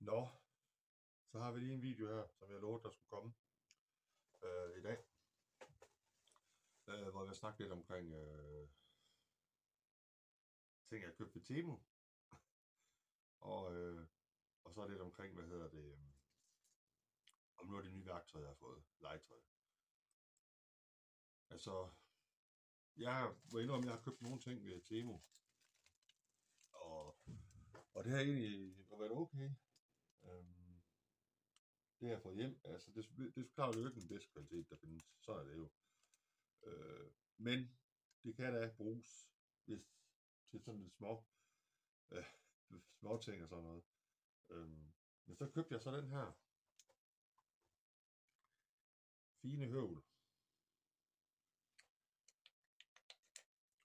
Nå, så har vi lige en video her, som jeg lovede, der skulle komme i dag. Hvor jeg snakker lidt omkring ting, jeg har købt ved Temu. Og så lidt omkring, om noget af det nye værktøj, jeg har fået. Legetøj. Altså, jeg var indrømme, at jeg har købt nogle ting ved Temu. Og det har egentlig været okay. Det har jeg fået hjem. Altså, det er klart, det er ikke den bedste kvalitet, der findes. Så er det jo. Men det kan da bruges til sådan lidt små ting og sådan noget. Men så købte jeg så den her fine høvl.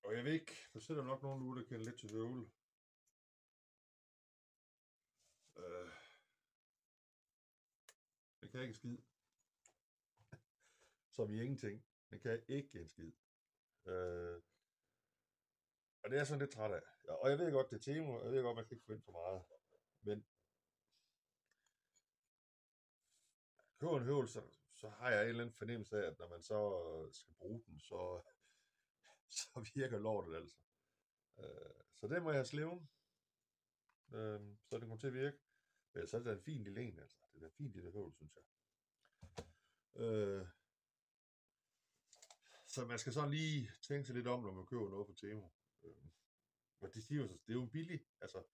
Og jeg ved ikke, der sidder nok nogen nu, der kender lidt til høvl. Den kan ikke en skid. Som i ingenting. Den kan ikke en skid. Og det er jeg sådan lidt træt af. Og jeg ved godt, det er Temu, og jeg ved godt, man kan ikke forvente for meget. Men køber en høvl, så har jeg en eller anden fornemmelse af, at når man så skal bruge den, så virker lortet altså. Så det må jeg have slæven. Så det kommer til at virke. Men så er det en fin lille en, altså. Det er en fin lille høvl, synes jeg. Så man skal sådan lige tænke sig lidt om, når man køber noget på Temu. Og de siger jo, det er jo billigt, altså. Det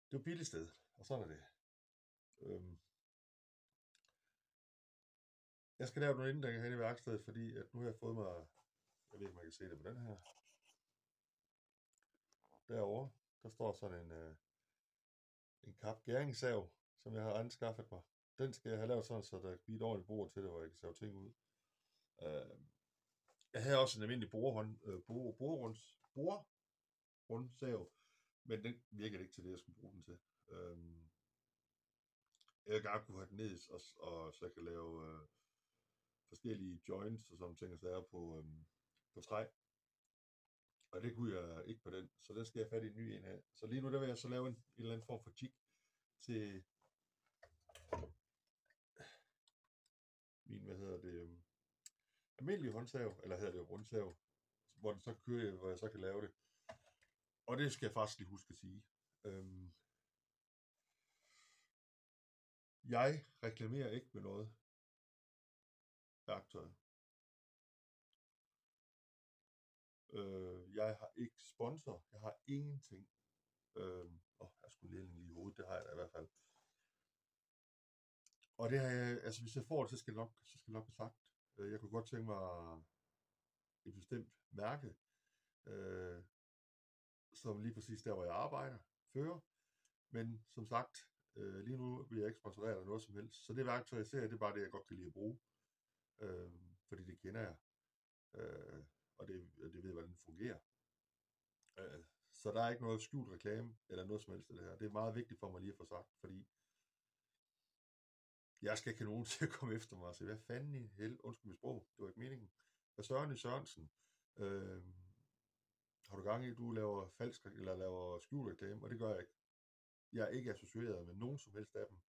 er jo et billigt sted, og sådan er det. Jeg skal lave nogle ændringer hen i værkstedet, fordi at nu har jeg fået mig, jeg ved ikke, om man kan se det på den her. Derovre, der står sådan en kap gæringssav, som jeg har anskaffet mig. Den skal jeg have lavet sådan, så der bliver et ordentligt bord til det, hvor jeg kan save ting ud. Jeg havde også en almindelig bordrundsav, men den virkede ikke til det, jeg skulle bruge den til. Jeg vil gerne kunne have den ned, og så jeg kan lave forskellige joints og sådan ting, så er på træ. Og det kunne jeg ikke på den, så den skal jeg have fat i en ny en af. Så lige nu der vil jeg så lave en eller anden form for jig til min, almindelig håndsav, eller hedder det rundsav, hvor den så kører, hvor jeg så kan lave det. Og det skal jeg faktisk lige huske at sige. Jeg reklamerer ikke med noget værktøj. Jeg har ikke sponsor. Jeg har ingenting. Jeg skulle lige i hovedet. Det har jeg da i hvert fald. Og det har jeg, altså hvis jeg får det, så skal det nok blive sagt. Jeg kunne godt tænke mig et bestemt mærke, som lige præcis der, hvor jeg arbejder, fører. Men som sagt, lige nu vil jeg ikke sponsorere eller noget som helst. Så det værktøj, jeg ser, det er bare det, jeg godt kan lide at bruge. Fordi det kender jeg. Og det ved, hvordan det fungerer. Så der er ikke noget skjult reklame, eller noget som helst af det her. Det er meget vigtigt for mig lige at få sagt, fordi jeg skal ikke have nogen til at komme efter mig og sige, hvad fanden i hel, undskyld mit sprog, det var ikke meningen. Hvad Søren i Sørensen, har du gang i, du laver falsk, eller laver skjult reklame, og det gør jeg ikke. Jeg er ikke associeret med nogen som helst af dem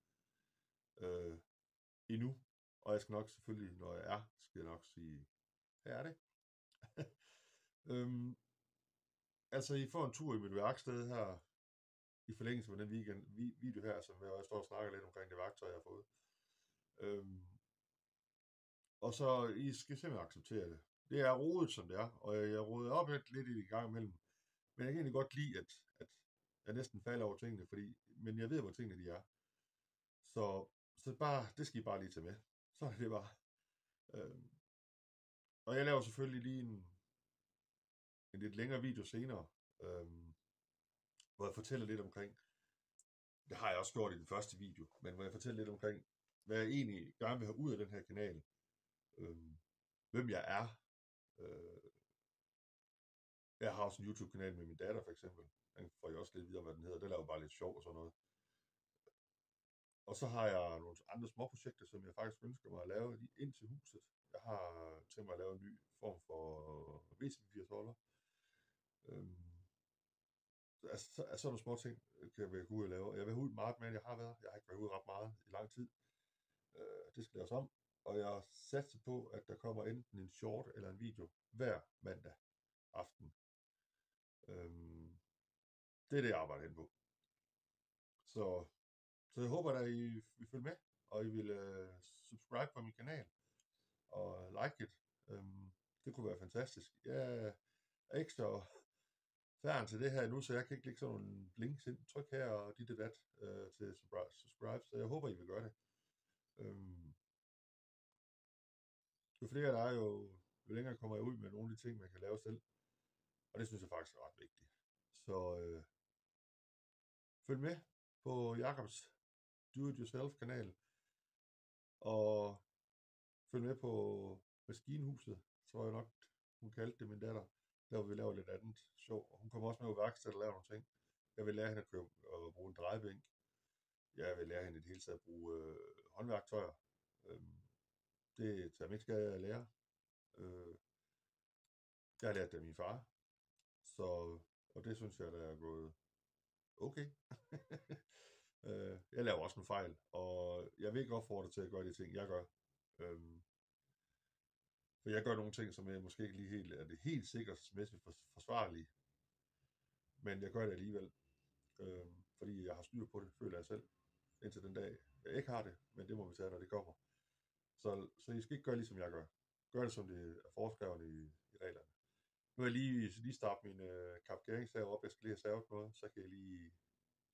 endnu, og jeg skal nok selvfølgelig, når jeg er, skal jeg nok sige, her er det. Altså, I får en tur i mit værksted her, i forlængelse af den video her, som jeg står og snakker lidt omkring det værktøj, jeg har fået. Og så I skal simpelthen acceptere det. Det er rodet, som det er, og jeg roder op lidt i gang imellem. Men jeg kan egentlig godt lide, at jeg næsten falder over tingene, men jeg ved, hvor tingene de er. Så det skal I bare lige tage med. Så er det bare. Og jeg laver selvfølgelig lige en lidt længere video senere, hvor jeg fortæller lidt omkring, det har jeg også gjort i den første video, men hvor jeg fortæller lidt omkring, hvad jeg egentlig gerne vil have ud af den her kanal. Hvem jeg er. Jeg har også en YouTube-kanal med min datter for eksempel. Den får jeg også lidt videre, hvad den hedder. Det laver bare lidt sjov og sådan noget. Og så har jeg nogle andre små projekter, som jeg faktisk ønsker mig at lave ind til huset. Jeg har tænkt mig at lave en ny form for WC-papirsholder. altså, sådan nogle små ting kan jeg gå ud og lave. Jeg vil ud meget mere, end jeg har været. Jeg har ikke været ude ret meget i lang tid. Det skal laves om. Og jeg satser på, at der kommer enten en short eller en video hver mandag aften. Det er det, jeg arbejder hen på. Så jeg håber, at I vil følge med, og I vil subscribe på min kanal og like it. Det kunne være fantastisk. Jeg er ikke så færdig til det her nu, så jeg kan ikke lægge sådan nogle links ind. Tryk her og dit og dat til subscribe, så jeg håber, I vil gøre det. Jo flere der er, jo længere kommer jeg ud med nogle af de ting, man kan lave selv. Og det synes jeg faktisk er ret vigtigt. Så følg med på Jakobs Do-It-Yourself kanal. Og følg med på Maskinhuset, tror jeg nok, hun kaldte det, min datter. Der hvor vi laver lidt andet sjov. Og hun kommer også med på værksted og laver nogle ting. Jeg vil lære hende at bruge en drejebænk. Jeg vil lære hende i det hele taget at bruge håndværktøjer. Det tager mig ikke skade at lære. Jeg har lært det af min far. Og det synes jeg, der er gået okay. Jeg laver også nogle fejl, og jeg vil ikke opfordre til at gøre de ting, jeg gør. For jeg gør nogle ting, som jeg måske ikke lige helt er det helt sikkerhedsmæssigt forsvarlige. Men jeg gør det alligevel. Fordi jeg har styr på det, føler jeg selv. Indtil den dag, jeg ikke har det, men det må vi tage, når det kommer. Så I skal ikke gøre ligesom jeg gør. Gør det, som det er foreskrevet i reglerne. Nu vil jeg lige starte min kapgæringssav op. Jeg skal lige have savet noget, så kan jeg lige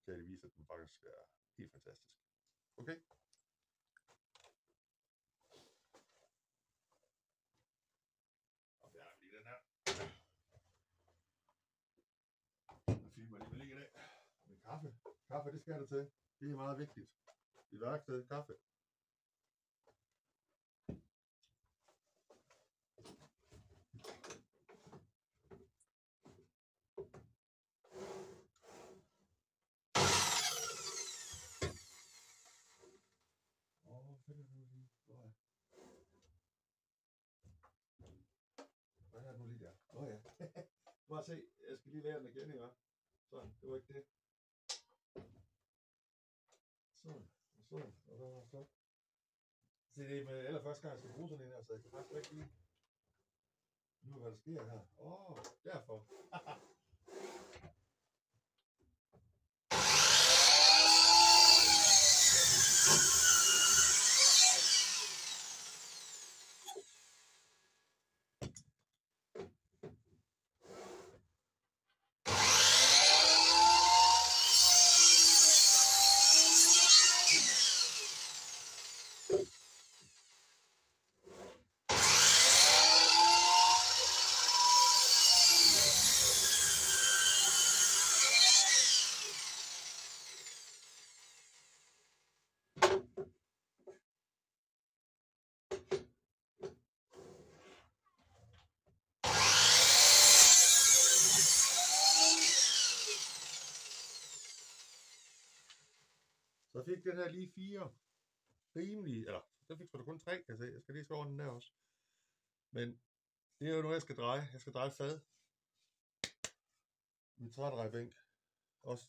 vise, at den faktisk er helt fantastisk. Okay? Og der er lige den her. Så filmer jeg lige med ligge i dag. Min kaffe. Kaffe, det skal der til. Det er meget vigtigt. I værkstedet, kaffe. Hvad er det nu lige der? Nå ja. Bare se, jeg skal lige lære den igen, ikke? Sådan, det var ikke det. Sådan, og hvad var det så? Se, det er med allerførste gang, jeg skal bruge sådan en her, så jeg kan faktisk ikke lige nu, hvad der sker her. Derfor. Så fik den her lige 4 rimelige, eller så fik du kun 3, kan jeg se. Jeg skal lige slå den der også. Men det er jo noget, jeg skal dreje. Jeg skal dreje fad. Min trædrejebænk også.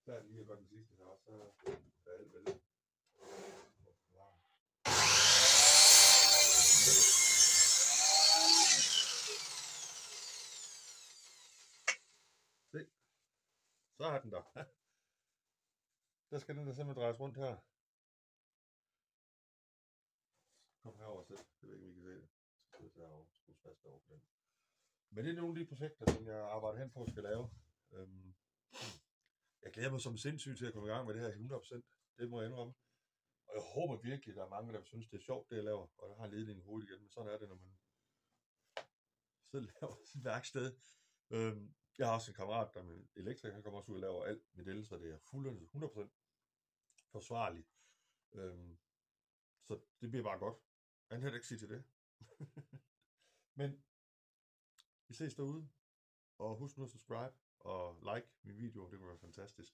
Der er lige at gøre den sidste her, så er alt vel. Se. Så er den der. Der skal den der simpelthen drejes rundt her. Kom herover og sæt. Det ved ikke, om I kan se det. Så skal jeg herovre. Skrues fast over på den. Men det er nogle af de projekter, som jeg arbejder hen på at skal lave. Jeg glæder mig som sindssygt til at komme i gang med det her 100%. Det må jeg indrømme. Og jeg håber virkelig, at der er mange, der synes, det er sjovt, det jeg laver. Og jeg har ledningen i hovedet igen, men sådan er det, når man selv laver sit værksted. Jeg har også en kammerat, der er elektriker. Han kommer også ud og laver alt med el, så det er 100% forsvarligt. Så det bliver bare godt. Han kan ikke sige til det. Men vi ses derude. Og husk nu at subscribe og like min video. Det kunne være fantastisk.